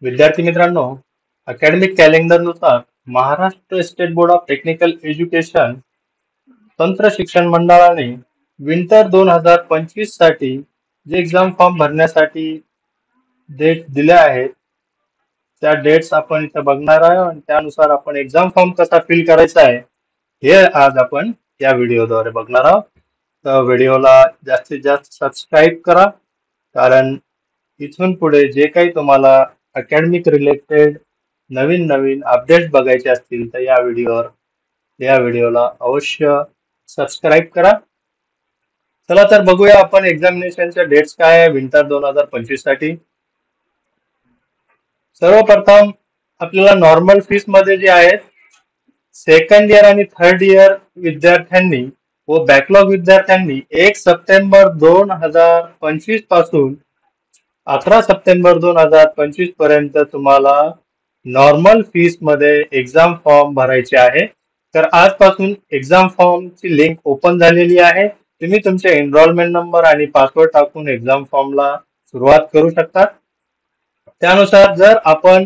विद्यार्थी मित्रांनो, अकॅडमिक कॅलेंडरनुसार Maharashtra state board of technical education तंत्र शिक्षण मंडळाने विंटर 2025 साठी जे एक्झाम फॉर्म भरण्यासाठी डेट दिल्या आहेत त्या डेट्स आपण इथे बघणार आहे आणि त्यानुसार आपण एक्झाम फॉर्म कसा फिल करायचा आहे हे आज आपण या व्हिडिओद्वारे बघणार आहोत. तर व्हिडिओला जास्तीत जास्त सबस्क्राईब करा, कारण इथून पुढे जे काही तुम्हाला अकॅडमिक रिलेटेड नवीन नवीन अपडेट्स बघायचे असतील तर या व्हिडिओला अवश्य सबस्क्राईब करा. चला तर बघूया आपण एक्झामिनेशनच्या डेट्स काय आहे विंटर 2025 साठी. सर्वप्रथम आपल्याला नॉर्मल फीस मध्ये जे आहेत सेकंड इयर आणि थर्ड इयर विद्यार्थ्यांनी व बॅकलॉग विद्यार्थ्यांनी 1 सप्टेंबर 2025 पासून 11 सप्टेंबर 2025 पर्यंत तुम्हाला नॉर्मल फीस मध्ये एक्झाम फॉर्म भरायचे आहे. तर आजपासून एक्झाम फॉर्मची लिंक ओपन झालेली आहे. तुम्ही तुमचे एनरोलमेंट नंबर आणि पासवर्ड टाकून एक्झाम फॉर्मला सुरुवात करू शकता. त्यानुसार जर आपण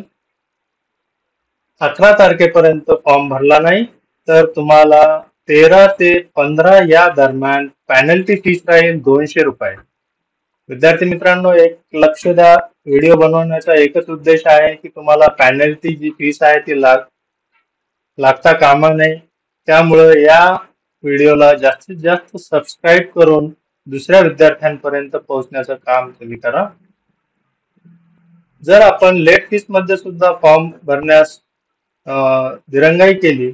11 तारखेपर्यंत फॉर्म भरला नाही तर तुम्हाला 13 ते 15 या दरम्यान पेनल्टी फीस राहील 200 रुपये. विद्यार्थी मित्रांनो, एक लक्ष द्या, व्हिडिओ बनवण्याचा एकच उद्देश आहे की तुम्हाला पेनल्टी जी फीस आहे ती लागता कामा नये. त्यामुळे या व्हिडिओला जास्तीत जास्त सबस्क्राईब करून दुसऱ्या विद्यार्थ्यांपर्यंत पोहोचण्याचं काम तुम्ही करा. जर आपण लेट फीस मध्ये सुद्धा फॉर्म भरण्यास दिरंगाई केली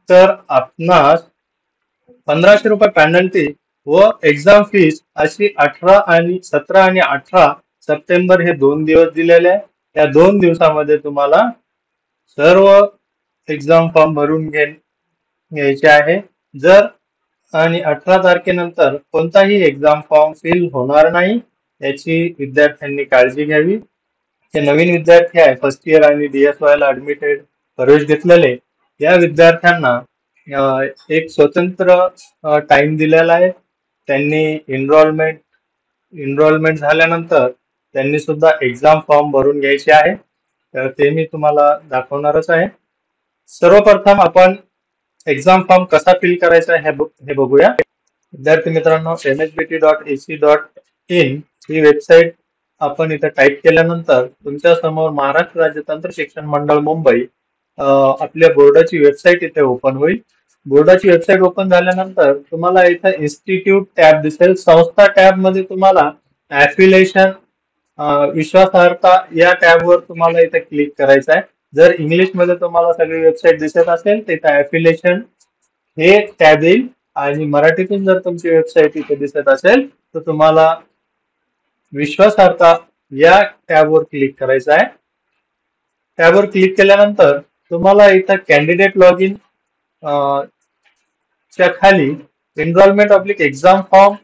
तर आपणास 1500 रुपये पेनल्टी व एक्झाम फीस अशी 17 आणि 18 सप्टेंबर हे 2 दिवस दिलेले आहे. या 2 दिवसामध्ये तुम्हाला सर्व एक्झाम फॉर्म भरून घ्यायचे आहे. जर आणि 18 तारखेनंतर कोणताही एक्झाम फॉर्म फिल होणार नाही याची विद्यार्थ्यांनी काळजी घ्यावी. जे नवीन विद्यार्थी आहे, फर्स्ट इयर आणि DSY ला ऍडमिटेड प्रवेश घेतलेले, या विद्यार्थ्यांना एक स्वतंत्र टाइम दिलेला आहे. त्यांनी एनरोलमेंट झाल्यानंतर त्यांनी सुद्धा एक्झाम फॉर्म भरून घ्यायचे आहे. तर ते मी तुम्हाला दाखवणारच आहे. सर्वप्रथम आपण एक्झाम फॉर्म कसा फिल करायचा हे बघूया. विद्यार्थी मित्रांनो, mhbt.ac.in ही वेबसाईट आपण इथे टाईप केल्यानंतर तुमच्या समोर महाराष्ट्र राज्य तंत्र शिक्षण मंडळ मुंबई आपल्या बोर्डाची वेबसाईट इथे ओपन होईल. बोर्डाची वेबसाईट ओपन झाल्यानंतर तुम्हाला इथे इन्स्टिट्यूट टॅब दिसेल. संस्था टॅब मध्ये तुम्हाला ऍफिलिएशन विश्वासार्हता या टॅबवर तुम्हाला इथे क्लिक करायचं आहे. जर इंग्लिश मध्ये तुम्हाला सगळी वेबसाईट दिसत असेल तर इथे ऍफिलिएशन हे टॅब येईल आणि मराठीतून जर तुमची वेबसाईट इथे दिसत असेल तर तुम्हाला विश्वासार्हता या टॅबवर क्लिक करायचं आहे. टॅबवर क्लिक केल्यानंतर तुम्हाला इथं कॅन्डिडेट लॉग इन च्या खाली एनरोलमेंट/एक्झाम फॉर्म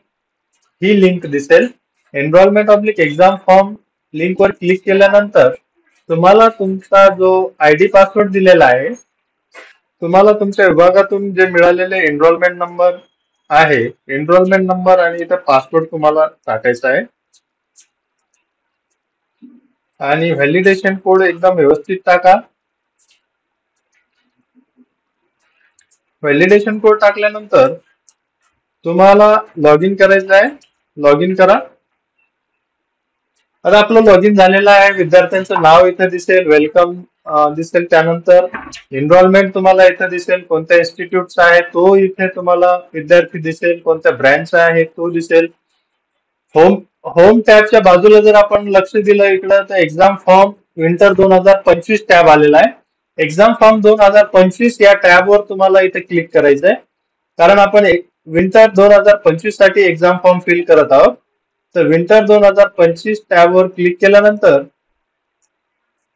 ही लिंक दिसेल. एनरोलमेंट/एक्झाम फॉर्म लिंक वर क्लिक केल्यानंतर तुम्हाला तुमचा जो ID पासवर्ड दिलेला आहे, तुम्हाला तुमच्या विभागातून जे मिळालेले एनरोलमेंट नंबर आहे, एनरोलमेंट नंबर आणि इथे पासवर्ड तुम्हाला टाकायचा आहे आणि व्हॅलिडेशन कोड एकदम व्यवस्थित टाका. व्हॅलिडेशन कोड टाकल्यानंतर तुम्हाला लॉग इन करायचं आहे. लॉग इन करा. आता आपलं लॉग इन झालेलं आहे. विद्यार्थ्यांचं नाव इथे दिसेल, वेलकम दिसेल, त्यानंतर एनरोलमेंट तुम्हाला इथे दिसेल, कोणत्या इन्स्टिट्यूटचा आहे तो इथे तुम्हाला विद्यार्थी दिसेल, कोणत्या ब्रँच आहे तो दिसेल. होम टॅबच्या बाजूला जर आपण लक्ष दिलं इकडं तर एक्झाम फॉर्म विंटर 2025 टॅब आलेला आहे. एक्झाम फॉर्म 2025 या टॅबवर तुम्हाला इथे क्लिक करायचं आहे, कारण आपण विंटर 2025 साठी एक्झाम फॉर्म फिल करत आहोत. तर विंटर 2025 टॅबवर क्लिक केल्यानंतर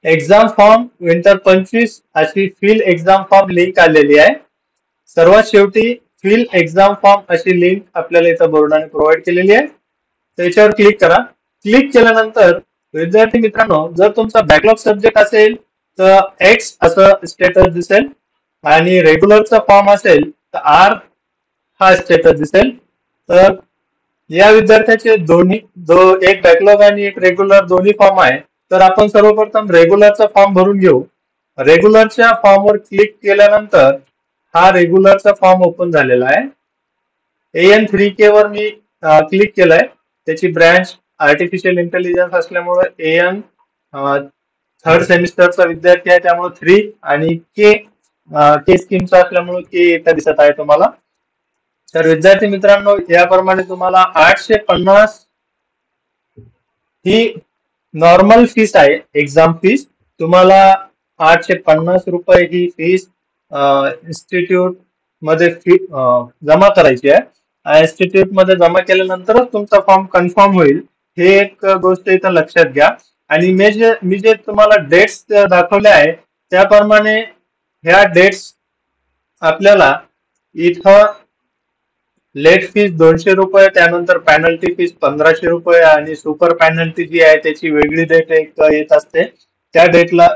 एक्झाम फॉर्म विंटर 25 अशी फिल एक्झाम फॉर्म लिंक आलेली आहे. सर्वात शेवटी फिल एक्झाम फॉर्म अशी लिंक आपल्याला इथं बोर्डाने प्रोव्हाइड केलेली आहे. त्याच्यावर क्लिक करा. क्लिक केल्यानंतर विद्यार्थी मित्रांनो, जर तुमचा बॅकलॉग सब्जेक्ट असेल तर X असं स्टेटस दिसेल आणि रेग्युलरचा फॉर्म असेल तर R हा स्टेटस दिसेल. तर या विद्यार्थ्याचे एक बॅकलॉग आणि एक रेग्युलर दोन्ही फॉर्म आहे. तर आपण सर्वप्रथम रेग्युलरचा फॉर्म भरून घेऊ. रेग्युलरच्या फॉर्मवर क्लिक केल्यानंतर हा रेग्युलरचा फॉर्म ओपन झालेला आहे. AN3K वर मी क्लिक केलंय. त्याची ब्रँच आर्टिफिशियल इंटेलिजन्स असल्यामुळे AN थर्ड सेमिस्टरचा विद्यार्थी आहे, त्यामुळे 3 आणि के स्कीमचा असल्यामुळे के इथं दिसत आहे तुम्हाला. तर विद्यार्थी मित्रांनो, याप्रमाणे तुम्हाला 850 ही नॉर्मल फीस आहे, एक्झाम फीस. तुम्हाला 850 रुपये ही फीस इन्स्टिट्यूट मध्ये जमा करायची आहे. इन्स्टिट्यूट मध्ये जमा केल्यानंतरच तुमचा फॉर्म कन्फर्म होईल, हे एक गोष्ट इथं लक्षात घ्या. आणि मी जे तुम्हाला डेट्स दाखवले आहे त्याप्रमाणे ह्या डेट्स आपल्याला इथं लेट फीस 200 रुपये, त्यानंतर पेनल्टी फीस 1500 रुपये आणि सुपर पेनल्टी जी आहे त्याची वेगळी डेट एक येत असते. त्या डेटला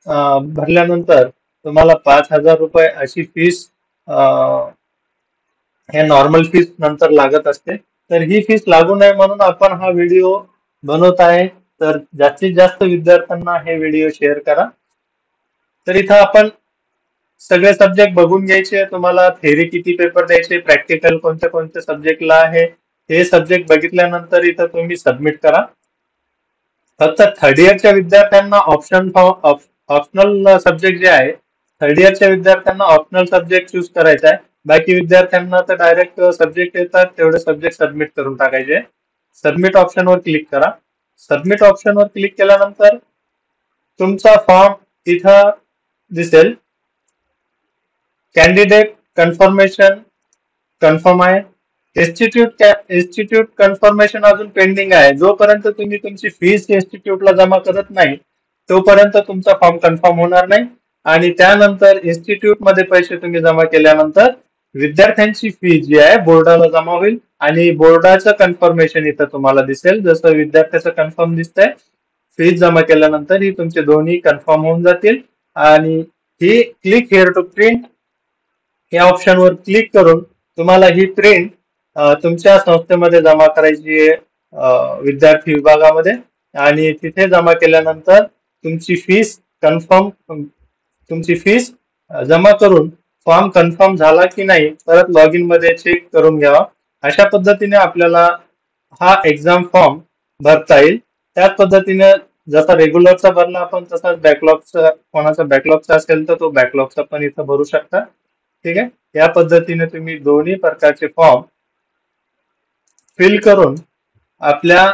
भरल्यानंतर तुम्हाला 5000 रुपये अशी फीस हे नॉर्मल फीस नंतर लागत असते. तर ही फीस लागू नये म्हणून आपण हा व्हिडिओ बनवत आहे. तर जास्तीत जास्त विद्यार्थ्यांना हे व्हिडिओ शेअर करा. तर इथं आपण सगळे सब्जेक्ट बघून घ्यायचे. तुम्हाला थेरी किती पेपर द्यायचे, प्रॅक्टिकल कोणत्या कोणत्या सब्जेक्टला आहे, हे सब्जेक्ट बघितल्यानंतर इथं तुम्ही सबमिट करा. फक्त थर्ड इयरच्या विद्यार्थ्यांना ऑप्शनल सब्जेक्ट जे आहे, थर्ड इयरच्या विद्यार्थ्यांना ऑप्शनल सब्जेक्ट चूज करायचा आहे. बाकी विद्यार्थ्यांना तर डायरेक्ट सब्जेक्ट येतात, तेवढे सब्जेक्ट सबमिट करून टाकायचे. सबमिट ऑप्शनवर क्लिक करा. सबमिट ऑप्शनवर क्लिक केल्यानंतर तुमचा फॉर्म इथं दिसेल. कॅन्डिडेट कन्फर्मेशन कन्फर्म आहे. इन्स्टिट्यूट कन्फर्मेशन अजून पेंडिंग आहे. जोपर्यंत तुम्ही तुमची फीस इन्स्टिट्यूटला जमा करत नाही तोपर्यंत तुमचा फॉर्म कन्फर्म होणार नाही. आणि त्यानंतर इन्स्टिट्यूट मध्ये पैसे तुम्ही जमा केल्यानंतर विद्यार्थ्यांची फी जी आहे बोर्डाला जमा होईल आणि बोर्डाचं कन्फर्मेशन इथं तुम्हाला दिसेल. जसं विद्यार्थ्याचं कन्फर्म दिसतंय, फीस जमा केल्यानंतर ही तुमचे दोन्ही कन्फर्म होऊन जातील. आणि ही क्लिक हिअर टू प्रिंट या ऑप्शनवर क्लिक करून तुम्हाला ही प्रिंट तुमच्या संस्थेमध्ये जमा करायची आहे विद्यार्थी विभागामध्ये. आणि तिथे जमा केल्यानंतर तुमची फीस जमा करून फॉर्म कन्फर्म झाला की नाही परत लॉग इन मध्ये चेक करून घ्यावा. अशा पद्धतीने आपल्याला हा एक्झाम फॉर्म भरता येईल. त्याच पद्धतीने जसा रेग्युलरचा भरला आपण तसाच बॅकलॉगचा, कोणाचा बॅकलॉगचा असेल तर तो बॅकलॉगचा पण इथं भरू शकता. ठीक आहे. या पद्धतीने तुम्ही दोन्ही प्रकारचे फॉर्म फिल करून आपल्या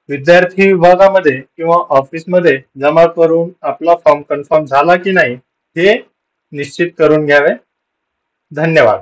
विद्यार्थी विभागामध्ये किंवा ऑफिसमध्ये जमा करून आपला फॉर्म कन्फर्म झाला की नाही हे निश्चित करून घ्यावे. धन्यवाद.